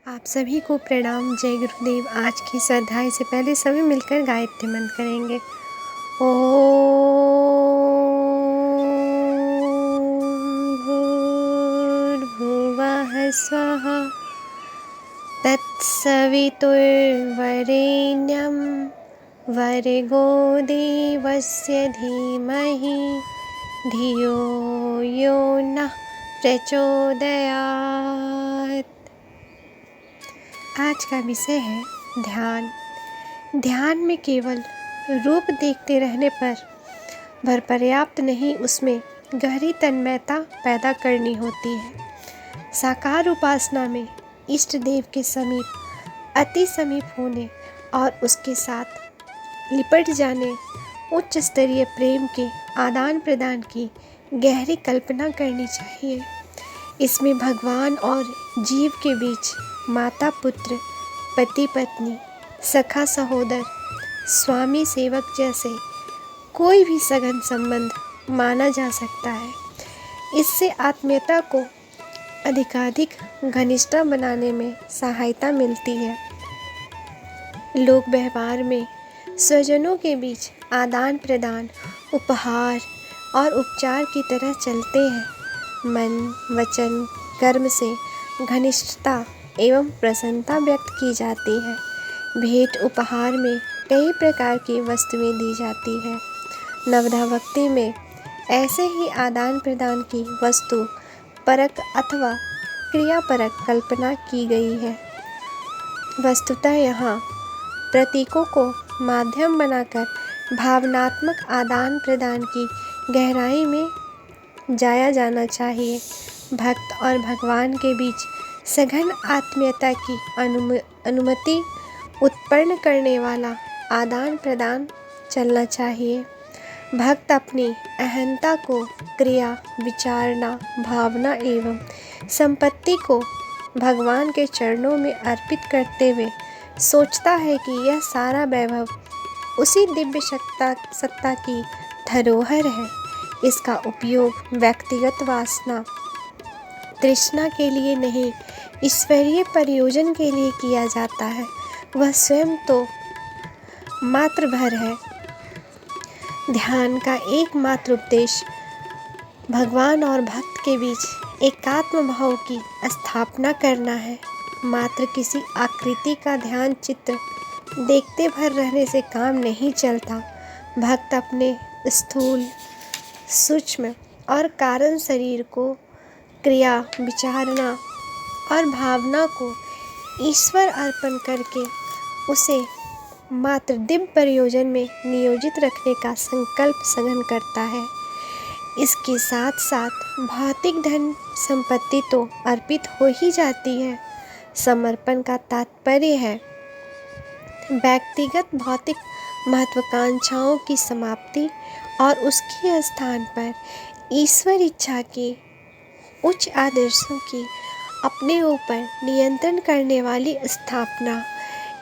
आप सभी को प्रणाम। जय गुरुदेव। आज की इस अध्याय से पहले सभी मिलकर गायत्री मंत्र करेंगे। ओम भूर्भुवः स्वः तत्सवितुर्वरेण्यं भर्गो देवस्य धीमहि धियो यो नः प्रचोदयात्। आज का विषय है ध्यान। ध्यान में केवल रूप देखते रहने पर पर्याप्त नहीं, उसमें गहरी तन्मयता पैदा करनी होती है। साकार उपासना में इष्ट देव के समीप, अति समीप होने और उसके साथ लिपट जाने, उच्च स्तरीय प्रेम के आदान प्रदान की गहरी कल्पना करनी चाहिए। इसमें भगवान और जीव के बीच माता पुत्र, पति पत्नी, सखा सहोदर, स्वामी सेवक जैसे कोई भी सघन संबंध माना जा सकता है। इससे आत्मीयता को अधिकाधिक घनिष्ठ बनाने में सहायता मिलती है। लोक व्यवहार में स्वजनों के बीच आदान प्रदान उपहार और उपचार की तरह चलते हैं। मन, वचन, कर्म से घनिष्ठता एवं प्रसन्नता व्यक्त की जाती है। भेंट उपहार में कई प्रकार की वस्तुएं दी जाती है। नवधा भक्ति में ऐसे ही आदान प्रदान की वस्तु परक अथवा क्रियापरक कल्पना की गई है। वस्तुतः यहाँ प्रतीकों को माध्यम बनाकर भावनात्मक आदान प्रदान की गहराई में जाया जाना चाहिए। भक्त और भगवान के बीच सघन आत्मीयता की अनुमति उत्पन्न करने वाला आदान प्रदान चलना चाहिए। भक्त अपनी अहंता को क्रिया, विचारना, भावना एवं संपत्ति को भगवान के चरणों में अर्पित करते हुए सोचता है कि यह सारा वैभव उसी दिव्य सत्ता की धरोहर है। इसका उपयोग व्यक्तिगत वासना, तृष्णा के लिए नहीं, ईश्वरीय प्रयोजन के लिए किया जाता है। वह स्वयं तो मात्र भर है। ध्यान का एकमात्र उद्देश्य भगवान और भक्त के बीच एकात्म भाव की स्थापना करना है। मात्र किसी आकृति का ध्यान चित्र देखते भर रहने से काम नहीं चलता। भक्त अपने स्थूल, सूक्ष्म और कारण शरीर को, क्रिया, विचारना और भावना को ईश्वर अर्पण करके उसे मात्र दिव्य प्रयोजन में नियोजित रखने का संकल्प सघन करता है। इसके साथ साथ भौतिक धन संपत्ति तो अर्पित हो ही जाती है। समर्पण का तात्पर्य है व्यक्तिगत भौतिक महत्वाकांक्षाओं की समाप्ति और उसके स्थान पर ईश्वर इच्छा की उच्च आदर्शों की अपने ऊपर नियंत्रण करने वाली स्थापना।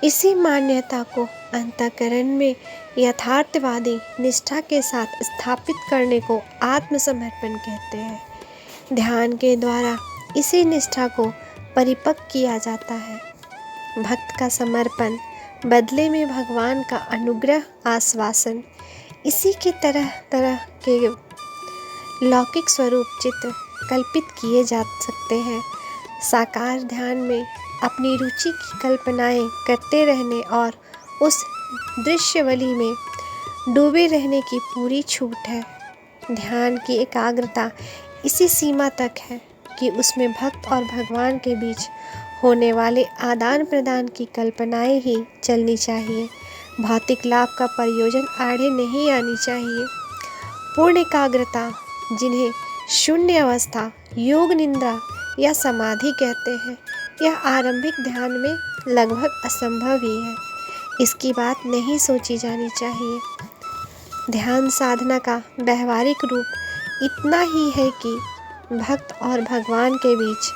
इसी मान्यता को अंतःकरण में यथार्थवादी निष्ठा के साथ स्थापित करने को आत्मसमर्पण कहते हैं। ध्यान के द्वारा इसी निष्ठा को परिपक्व किया जाता है। भक्त का समर्पण बदले में भगवान का अनुग्रह, आश्वासन, इसी के तरह तरह के लौकिक स्वरूप चित्र कल्पित किए जा सकते हैं। साकार ध्यान में अपनी रुचि की कल्पनाएं करते रहने और उस दृश्यवली में डूबे रहने की पूरी छूट है। ध्यान की एकाग्रता इसी सीमा तक है कि उसमें भक्त और भगवान के बीच होने वाले आदान प्रदान की कल्पनाएं ही चलनी चाहिए। भौतिक लाभ का प्रयोजन आड़े नहीं आनी चाहिए। पूर्ण एकाग्रता, जिन्हें शून्य अवस्था, योग निद्रा या समाधि कहते हैं, यह आरंभिक ध्यान में लगभग असंभव ही है। इसकी बात नहीं सोची जानी चाहिए। ध्यान साधना का व्यवहारिक रूप इतना ही है कि भक्त और भगवान के बीच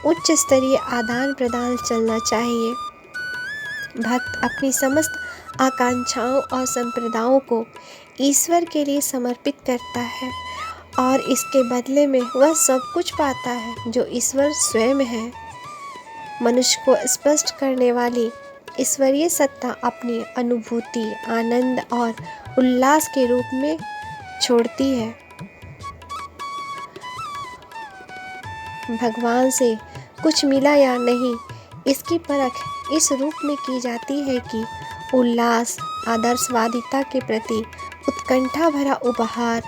उच्च स्तरीय आदान प्रदान चलना चाहिए। भक्त अपनी समस्त आकांक्षाओं और संप्रदायों को ईश्वर के लिए समर्पित करता है और इसके बदले में वह सब कुछ पाता है जो ईश्वर स्वयं है। मनुष्य को स्पष्ट करने वाली ईश्वरीय सत्ता अपनी अनुभूति, आनंद और उल्लास के रूप में छोड़ती है। भगवान से कुछ मिला या नहीं, इसकी परख इस रूप में की जाती है कि उल्लास, आदर्शवादिता के प्रति उत्कंठा भरा उपहार,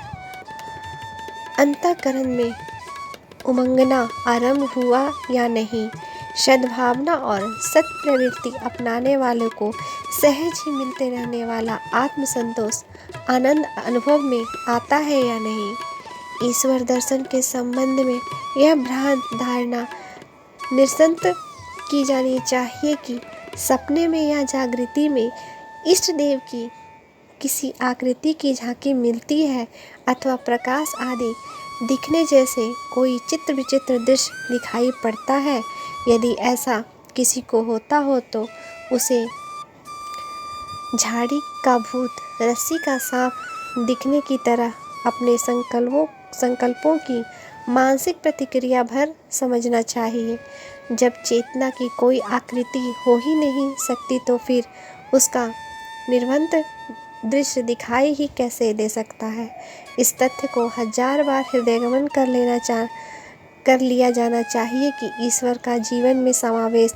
अंतःकरण में उमंगना आरंभ हुआ या नहीं, सद्भावना और सत प्रवृत्ति अपनाने वालों को सहज ही मिलते रहने वाला आत्मसंतोष, आनंद अनुभव में आता है या नहीं। ईश्वर दर्शन के संबंध में यह भ्रांत धारणा निरसंत की जानी चाहिए कि सपने में या जागृति में इष्ट देव की किसी आकृति की झांकी मिलती है अथवा प्रकाश आदि दिखने जैसे कोई चित्र विचित्र दृश्य दिखाई पड़ता है। यदि ऐसा किसी को होता हो तो उसे झाड़ी का भूत, रस्सी का सांप दिखने की तरह अपने संकल्पों की मानसिक प्रतिक्रिया भर समझना चाहिए। जब चेतना की कोई आकृति हो ही नहीं सकती तो फिर उसका निर्बंध दृश्य दिखाई ही कैसे दे सकता है। इस तथ्य को 1000 बार हृदयंगम कर लिया जाना चाहिए कि ईश्वर का जीवन में समावेश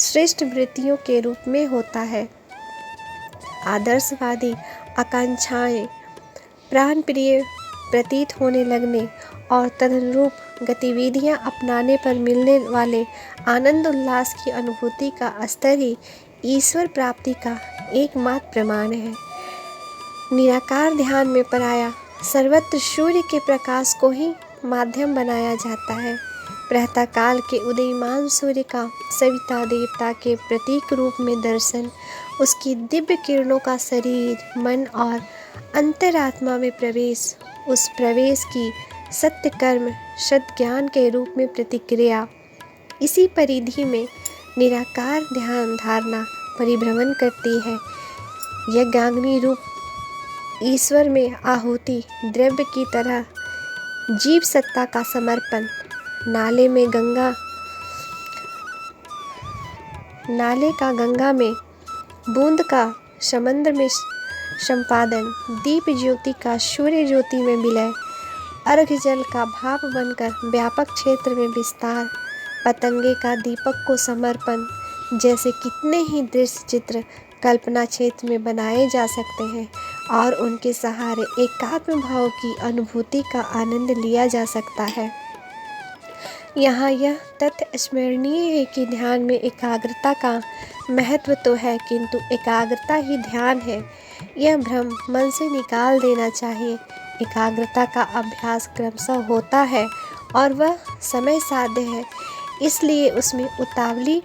श्रेष्ठ वृत्तियों के रूप में होता है। आदर्शवादी आकांक्षाएं प्राण प्रिय प्रतीत होने लगने और तदनुरूप गतिविधियां अपनाने पर मिलने वाले आनंद उल्लास की अनुभूति का स्तर ही ईश्वर प्राप्ति का एकमात्र प्रमाण है। निराकार ध्यान में पराया सर्वत्र सूर्य के प्रकाश को ही माध्यम बनाया जाता है। प्रातः काल के उदयमान सूर्य का सविता देवता के प्रतीक रूप में दर्शन, उसकी दिव्य किरणों का शरीर, मन और अंतरात्मा में प्रवेश, उस प्रवेश की सत्य कर्म, सद ज्ञान के रूप में प्रतिक्रिया, इसी परिधि में निराकार ध्यान धारणा परिभ्रमण करती है। यज्ञाग्नि रूप ईश्वर में आहुति द्रव्य की तरह जीव सत्ता का समर्पण, नाले का गंगा में, बूंद का समुद्र में संपादन, दीप ज्योति का सूर्य ज्योति में विलय, अर्घ जल का भाप बनकर व्यापक क्षेत्र में विस्तार, पतंगे का दीपक को समर्पण जैसे कितने ही दृश्य चित्र कल्पना क्षेत्र में बनाए जा सकते हैं और उनके सहारे एकात्म भाव की अनुभूति का आनंद लिया जा सकता है। यहाँ यह तथ्य स्मरणीय है कि ध्यान में एकाग्रता का महत्व तो है, किंतु एकाग्रता ही ध्यान है, यह भ्रम मन से निकाल देना चाहिए। एकाग्रता का अभ्यास क्रमशः होता है और वह समय साध्य है, इसलिए उसमें उतावली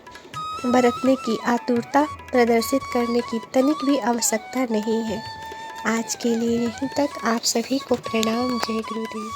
बरतने की आतुरता प्रदर्शित करने की तनिक भी आवश्यकता नहीं है। आज के लिए यहीं तक। आप सभी को प्रणाम। जय गुरुदेव।